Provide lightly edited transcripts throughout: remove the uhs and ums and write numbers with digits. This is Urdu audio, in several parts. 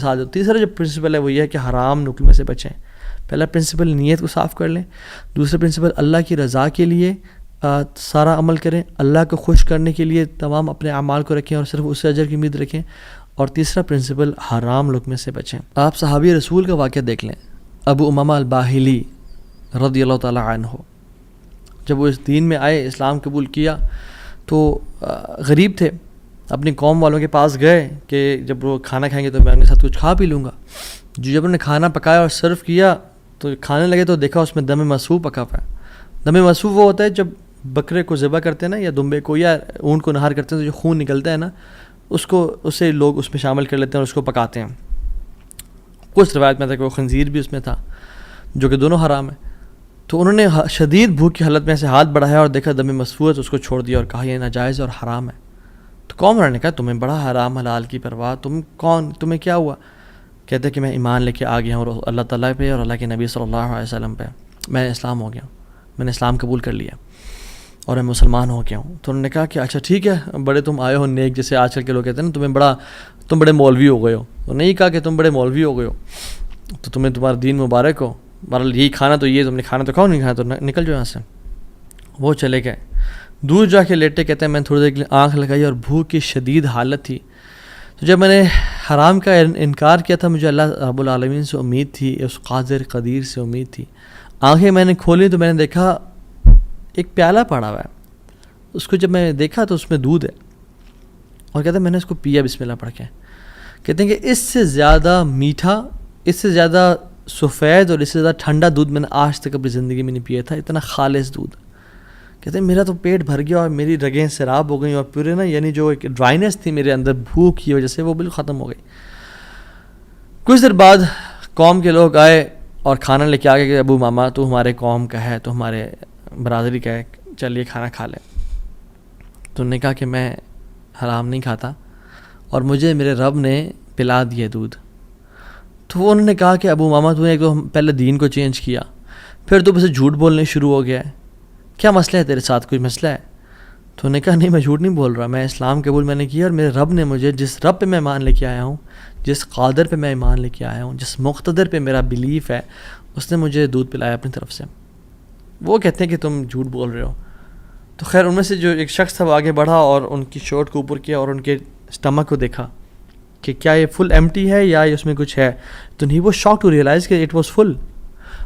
ساتھ. تیسرا جو پرنسپل ہے وہ یہ ہے کہ حرام لقمے سے بچیں. پہلا پرنسپل نیت کو صاف کر لیں. دوسرا پرنسپل اللہ کی رضا کے لیے سارا عمل کریں, اللہ کو خوش کرنے کے لیے تمام اپنے اعمال کو رکھیں اور صرف اس سے اجر کی امید رکھیں. اور تیسرا پرنسپل حرام لقمے سے بچیں. آپ صحابی رسول کا واقعہ دیکھ لیں, ابو امامہ الباہلی رضی اللہ تعالی عنہ. جب وہ اس دین میں آئے, اسلام قبول کیا, تو غریب تھے, اپنی قوم والوں کے پاس گئے کہ جب وہ کھانا کھائیں گے تو میں ان کے ساتھ کچھ کھا پی لوں گا. جب انہوں نے کھانا پکایا اور سرو کیا تو کھانے لگے تو دیکھا اس میں دم مسفوح پکا ہوا ہے. دم مسفوح وہ ہوتا ہے جب بکرے کو ذبح کرتے ہیں نا, یا دمبے کو یا اونٹ کو نہار کرتے ہیں تو جو خون نکلتا ہے نا, اسے لوگ اس میں شامل کر لیتے ہیں اور اس کو پکاتے ہیں. کچھ روایت میں تھا کہ وہ خنزیر بھی اس میں تھا, جو کہ دونوں حرام ہیں. تو انہوں نے شدید بھوک کی حالت میں سے ہاتھ بڑھایا اور دیکھا دم مسفوح ہے تو اس کو چھوڑ دیا اور کہا یہ ناجائز اور حرام ہے. تو قوم والوں نے کہا تمہیں بڑا حرام حلال کی پرواہ, تم کون, تمہیں کیا ہوا؟ کہتے ہیں کہ میں ایمان لے کے آ گیا ہوں اللہ تعالیٰ پہ اور اللہ کے نبی صلی اللہ علیہ وسلم پہ. میں اسلام ہو گیا ہوں, میں نے اسلام قبول کر لیا اور میں مسلمان ہو گیا ہوں. تو انہوں نے کہا کہ اچھا ٹھیک ہے, بڑے تم آئے ہو نیک, جیسے آج کل کے لوگ کہتے ہیں نا تم بڑے مولوی ہو گئے ہو. تو نہیں کہا کہ تم بڑے مولوی ہو گئے ہو, تو تمہیں تمہارا دین مبارک ہو, بہرحال یہی کھانا تو یہ تم نے کھانا تو کھاؤ, نہیں کھانا تو نکل جاؤ یہاں سے. وہ چلے گئے, دور جا کے لیٹے. کہتے ہیں میں تھوڑی دیر کے لیے آنکھ لگائی اور بھوک کی شدید حالت تھی. تو جب میں نے حرام کا انکار کیا تھا, مجھے اللہ رب العالمین سے امید تھی, اس قادر قدیر سے امید تھی. آنکھیں میں نے کھولی تو میں نے دیکھا ایک پیالہ پڑا ہوا ہے. اس کو جب میں نے دیکھا تو اس میں دودھ ہے, اور کہتے ہیں میں نے اس کو پیا بسم اللہ پڑھ کے. کہتے ہیں کہ اس سے زیادہ میٹھا, اس سے زیادہ سفید اور اس سے زیادہ ٹھنڈا دودھ میں نے آج تک اپنی زندگی میں نہیں پیا تھا. اتنا خالص دودھ. کہتے ہیں میرا تو پیٹ بھر گیا اور میری رگیں سیراب ہو گئیں, اور پورے نا یعنی جو ایک ڈرائنیس تھی میرے اندر بھوک کی وجہ سے, وہ بالکل ختم ہو گئی. کچھ دیر بعد قوم کے لوگ آئے اور کھانا لے کے آ گئے کہ ابو ماما تو ہمارے قوم کا ہے, تو ہمارے برادری کا ہے, چلیے کھانا کھا لیں. تو انہوں نے کہا کہ میں حرام نہیں کھاتا اور مجھے میرے رب نے پلا دیا دودھ. تو انہوں نے کہا کہ ابو ماما تو نے ایک تو پہلے دین کو چینج کیا, پھر تو بس جھوٹ بولنے شروع ہو گیا ہے, کیا مسئلہ ہے تیرے ساتھ, کوئی مسئلہ ہے؟ تو انہوں نے کہا نہیں میں جھوٹ نہیں بول رہا, میں اسلام قبول میں نے کیا, اور میرے رب نے مجھے جس رب پہ میں ایمان لے کے آیا ہوں, جس قادر پہ میں ایمان لے کے آیا ہوں, جس مقتدر پہ میرا بلیف ہے, اس نے مجھے دودھ پلایا اپنی طرف سے. وہ کہتے ہیں کہ تم جھوٹ بول رہے ہو. تو خیر ان میں سے جو ایک شخص تھا وہ آگے بڑھا اور ان کی شرٹ کو اوپر کیا اور ان کے اسٹمک کو دیکھا کہ کیا یہ فل ایمٹی ہے یا اس میں کچھ ہے. تو نہیں, وہ شاک ٹو ریئلائز کہ اٹ واز فل.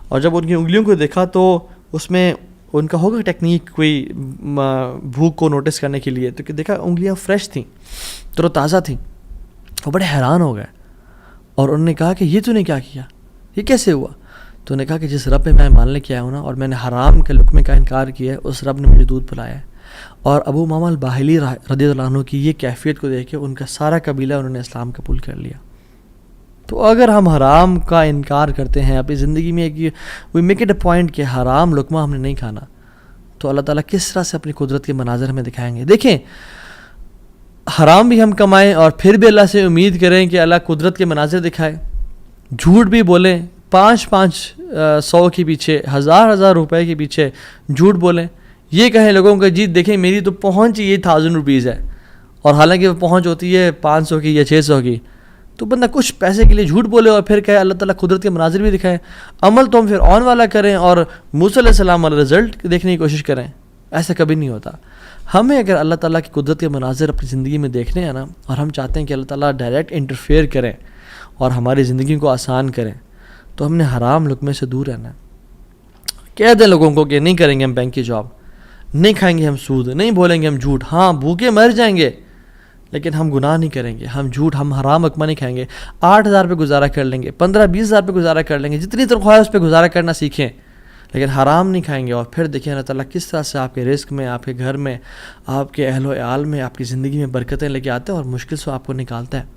اور جب ان کی انگلیوں کو دیکھا تو اس میں ان کا ہوگا ٹیکنیک کوئی بھوک کو نوٹس کرنے کے لیے, تو کہ دیکھا انگلیاں فریش تھیں, تر و تازہ تھیں. وہ بڑے حیران ہو گئے اور انہوں نے کہا کہ یہ تو نے کیا کیا, یہ کیسے ہوا؟ تو انہوں نے کہا کہ جس رب پہ میں مان لے کے آیا ہوں نا, اور میں نے حرام کے لقمے کا انکار کیا ہے, اس رب نے مجھے دودھ پلایا ہے. اور ابو امامہ الباہلی رضی اللہ عنہ کی یہ کیفیت کو دیکھ کے ان کا سارا قبیلہ انہوں نے اسلام قبول کر لیا. تو اگر ہم حرام کا انکار کرتے ہیں اپنی زندگی میں, we make it a point کہ حرام لقمہ ہم نے نہیں کھانا, تو اللہ تعالیٰ کس طرح سے اپنی قدرت کے مناظر ہمیں دکھائیں گے. دیکھیں, حرام بھی ہم کمائیں اور پھر بھی اللہ سے امید کریں کہ اللہ قدرت کے مناظر دکھائے. جھوٹ بھی بولیں, 500 کے پیچھے, 1000 روپے کے پیچھے جھوٹ بولیں. یہ کہیں لوگوں کو جی دیکھیں میری تو پہنچ یہ 1000 روپیز ہے, اور حالانکہ وہ پہنچ ہوتی ہے 500 کی یا 600 کی. تو بندہ کچھ پیسے کے لیے جھوٹ بولے اور پھر کہے اللہ تعالیٰ قدرت کے مناظر بھی دکھائے. عمل تو ہم پھر آن والا کریں اور موسیٰ علیہ السلام والا رزلٹ دیکھنے کی کوشش کریں. ایسا کبھی نہیں ہوتا. ہمیں اگر اللہ تعالیٰ کی قدرت کے مناظر اپنی زندگی میں دیکھنے ہیں نا, اور ہم چاہتے ہیں کہ اللہ تعالیٰ ڈائریکٹ انٹرفیئر کریں اور ہماری زندگی کو آسان کریں, تو ہم نے حرام لقمے سے دور رہنا ہے. کہہ دیں لوگوں کو کہ نہیں کریں گے ہم بینک کی جاب, نہیں کھائیں گے ہم سود, نہیں بولیں گے ہم جھوٹ. ہاں بھوکے مر جائیں گے لیکن ہم گناہ نہیں کریں گے, ہم جھوٹ, ہم حرام لقمہ نہیں کھائیں گے. 8000 پہ گزارا کر لیں گے, 15-20 ہزار پہ گزارا کر لیں گے, جتنی تنخواہ ہے اس پہ گزارا کرنا سیکھیں, لیکن حرام نہیں کھائیں گے. اور پھر دیکھیں اللہ تعالیٰ کس طرح سے آپ کے رزق میں, آپ کے گھر میں, آپ کے اہل و عیال میں, آپ کی زندگی میں برکتیں لے کے آتے ہیں اور مشکل سے آپ کو نکالتا ہے.